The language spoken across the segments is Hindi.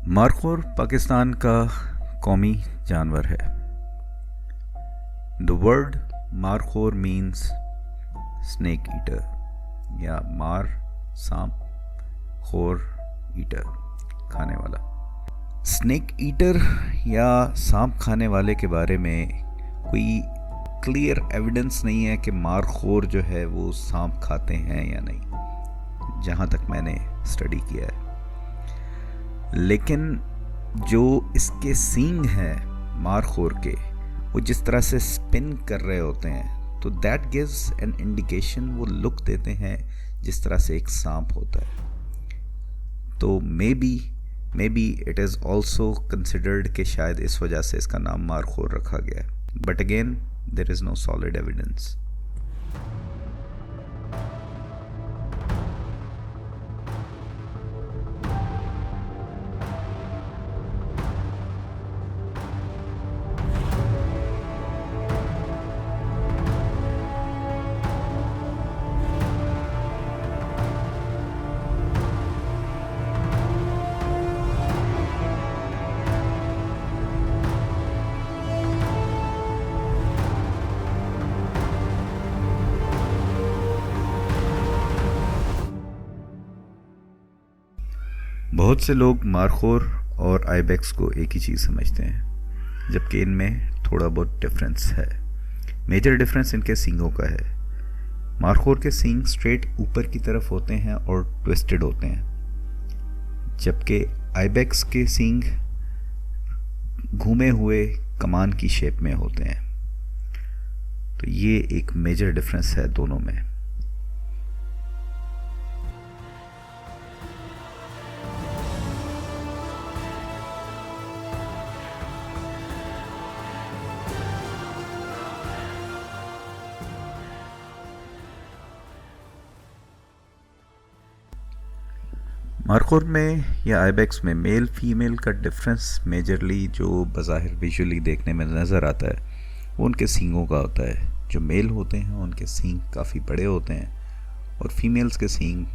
मारखोर पाकिस्तान का कौमी जानवर है। The word markhor means snake eater या मार सांप, खोर ईटर खाने वाला। स्नेक ईटर या सांप खाने वाले के बारे में कोई क्लियर एविडेंस नहीं है कि मारखोर जो है वो सांप खाते हैं या नहीं, जहाँ तक मैंने स्टडी किया है। लेकिन जो इसके सींग हैं मारखोर के, वो जिस तरह से स्पिन कर रहे होते हैं, तो दैट गिव्स एन इंडिकेशन, वो लुक देते हैं जिस तरह से एक सांप होता है। तो may be it is also considered कि शायद इस वजह से इसका नाम मारखोर रखा गया है। But again there is no solid evidence. बहुत से लोग मारखोर और आइबेक्स को एक ही चीज़ समझते हैं, जबकि इनमें थोड़ा बहुत डिफरेंस है। मेजर डिफरेंस इनके सींगों का है। मारखोर के सींग स्ट्रेट ऊपर की तरफ होते हैं और ट्विस्टेड होते हैं, जबकि आइबेक्स के सींग घूमे हुए कमान की शेप में होते हैं। तो ये एक मेजर डिफरेंस है दोनों में। मारखोर में या आइबेक्स में मेल फीमेल का डिफरेंस मेजरली जो बज़ाहिर विजुअली देखने में नज़र आता है, वो उनके सींगों का होता है। जो मेल होते हैं उनके सींग काफ़ी बड़े होते हैं और फीमेल्स के सींग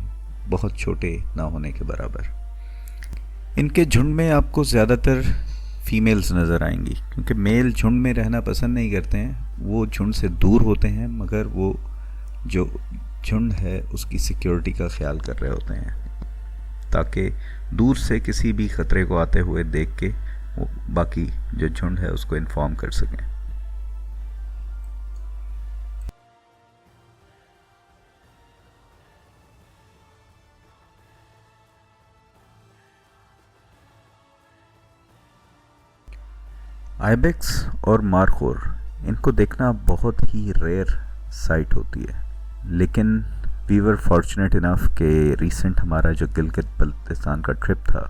बहुत छोटे ना होने के बराबर। इनके झुंड में आपको ज़्यादातर फीमेल्स नज़र आएंगी, क्योंकि मेल झुंड में रहना पसंद नहीं करते हैं। वो झुंड से दूर होते हैं, मगर वो जो झुंड है उसकी सिक्योरिटी का ख्याल कर रहे होते हैं, ताकि दूर से किसी भी ख़तरे को आते हुए देख के वो बाकी जो झुंड है उसको इन्फॉर्म कर सकें। आइबेक्स और मारखोर, इनको देखना बहुत ही रेयर साइट होती है, लेकिन वी वर फॉर्चुनेट इनफ कि रिसेंट हमारा जो गिलगित बल्तिस्तान का ट्रिप था,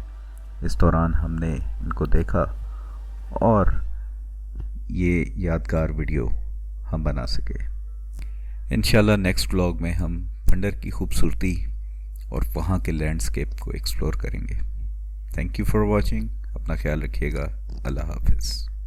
इस दौरान हमने इनको देखा और ये यादगार वीडियो हम बना सके। इंशाल्लाह नेक्स्ट व्लॉग में हम भंडर की खूबसूरती और वहाँ के लैंडस्केप को एक्सप्लोर करेंगे। Thank you for watching. अपना ख्याल रखिएगा। अल्लाह हाफिज़।